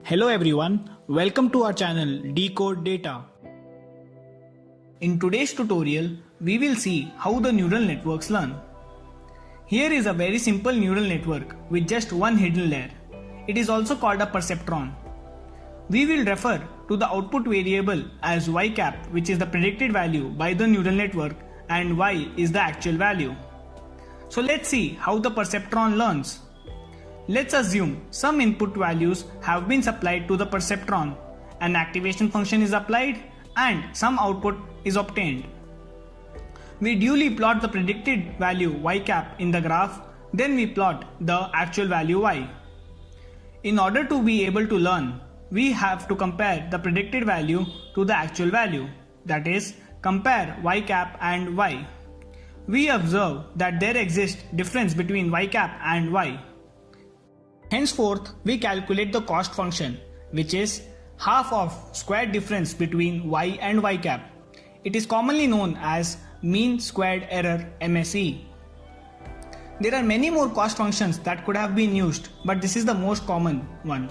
Hello everyone, welcome to our channel Decode Data. In today's tutorial, we will see how the neural networks learn. Here is a very simple neural network with just one hidden layer. It is also called a perceptron. We will refer to the output variable as y cap, which is the predicted value by the neural network, and y is the actual value. So let's see how the perceptron learns. Let's assume some input values have been supplied to the perceptron, an activation function is applied, and some output is obtained. We duly plot the predicted value y cap in the graph, then we plot the actual value y. In order to be able to learn, we have to compare the predicted value to the actual value, that is, compare y cap and y. We observe that there exists difference between y cap and y. Henceforth, we calculate the cost function, which is half of squared difference between y and y cap. It is commonly known as mean squared error MSE. There are many more cost functions that could have been used, but this is the most common one.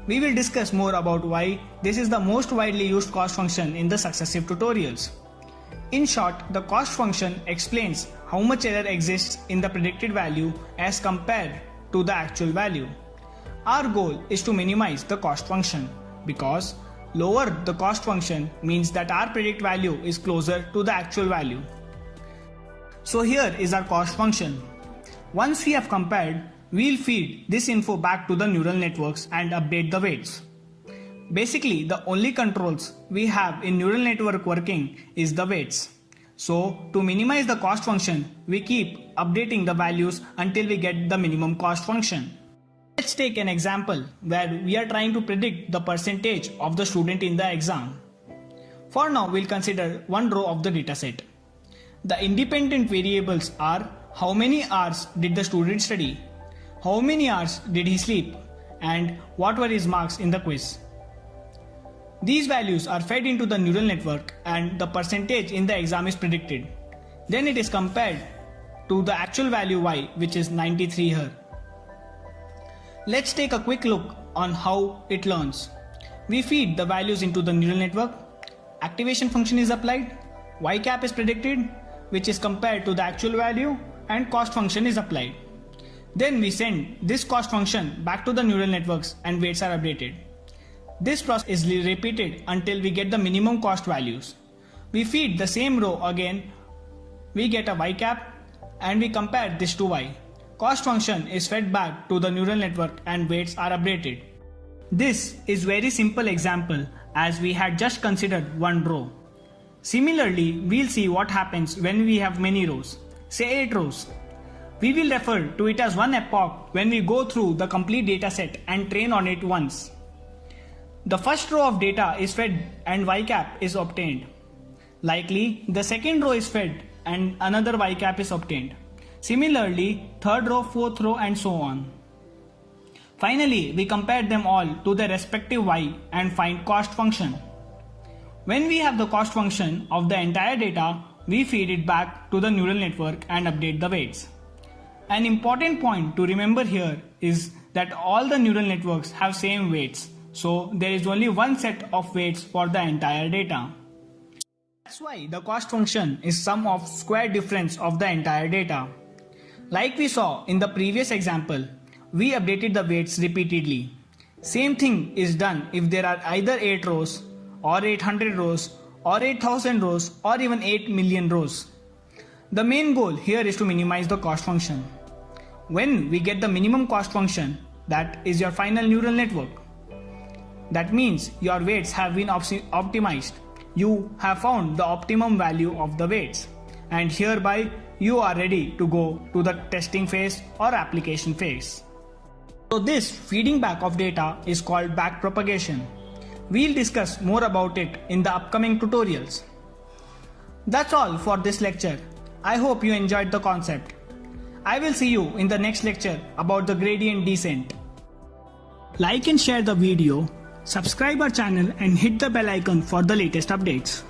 We will discuss more about why this is the most widely used cost function in the successive tutorials. In short, the cost function explains how much error exists in the predicted value as compared to the actual value. Our goal is to minimize the cost function because lower the cost function means that our predict value is closer to the actual value. So here is our cost function. Once we have compared, we'll feed this info back to the neural networks and update the weights. Basically, the only controls we have in neural network working is the weights. So to minimize the cost function, we keep updating the values until we get the minimum cost function. Let's take an example where we are trying to predict the percentage of the student in the exam. For now, we'll consider one row of the dataset. The independent variables are how many hours did the student study, how many hours did he sleep, and what were his marks in the quiz. These values are fed into the neural network and the percentage in the exam is predicted. Then it is compared to the actual value y, which is 93 here. Let's take a quick look on how it learns. We feed the values into the neural network, activation function is applied, y cap is predicted, which is compared to the actual value, and cost function is applied. Then we send this cost function back to the neural networks and weights are updated. This process is repeated until we get the minimum cost values. We feed the same row again, we get a y cap and we compare this to y. Cost function is fed back to the neural network and weights are updated. This is very simple example as we had just considered one row. Similarly, we'll see what happens when we have many rows, say 8 rows. We will refer to it as one epoch when we go through the complete dataset and train on it once. The first row of data is fed and y cap is obtained. Likely, the second row is fed and another y cap is obtained. Similarly, third row, fourth row, and so on. Finally, we compare them all to their respective y and find cost function. When we have the cost function of the entire data, we feed it back to the neural network and update the weights. An important point to remember here is that all the neural networks have same weights. So there is only one set of weights for the entire data. That's why the cost function is sum of square difference of the entire data. Like we saw in the previous example, we updated the weights repeatedly. Same thing is done if there are either 8 rows or 800 rows or 8000 rows or even 8 million rows. The main goal here is to minimize the cost function. When we get the minimum cost function, that is your final neural network. That means your weights have been optimized. You have found the optimum value of the weights, and hereby you are ready to go to the testing phase or application phase. So this feeding back of data is called backpropagation. We'll discuss more about it in the upcoming tutorials. That's all for this lecture. I hope you enjoyed the concept. I will see you in the next lecture about the gradient descent. Like and share the video. Subscribe our channel and hit the bell icon for the latest updates.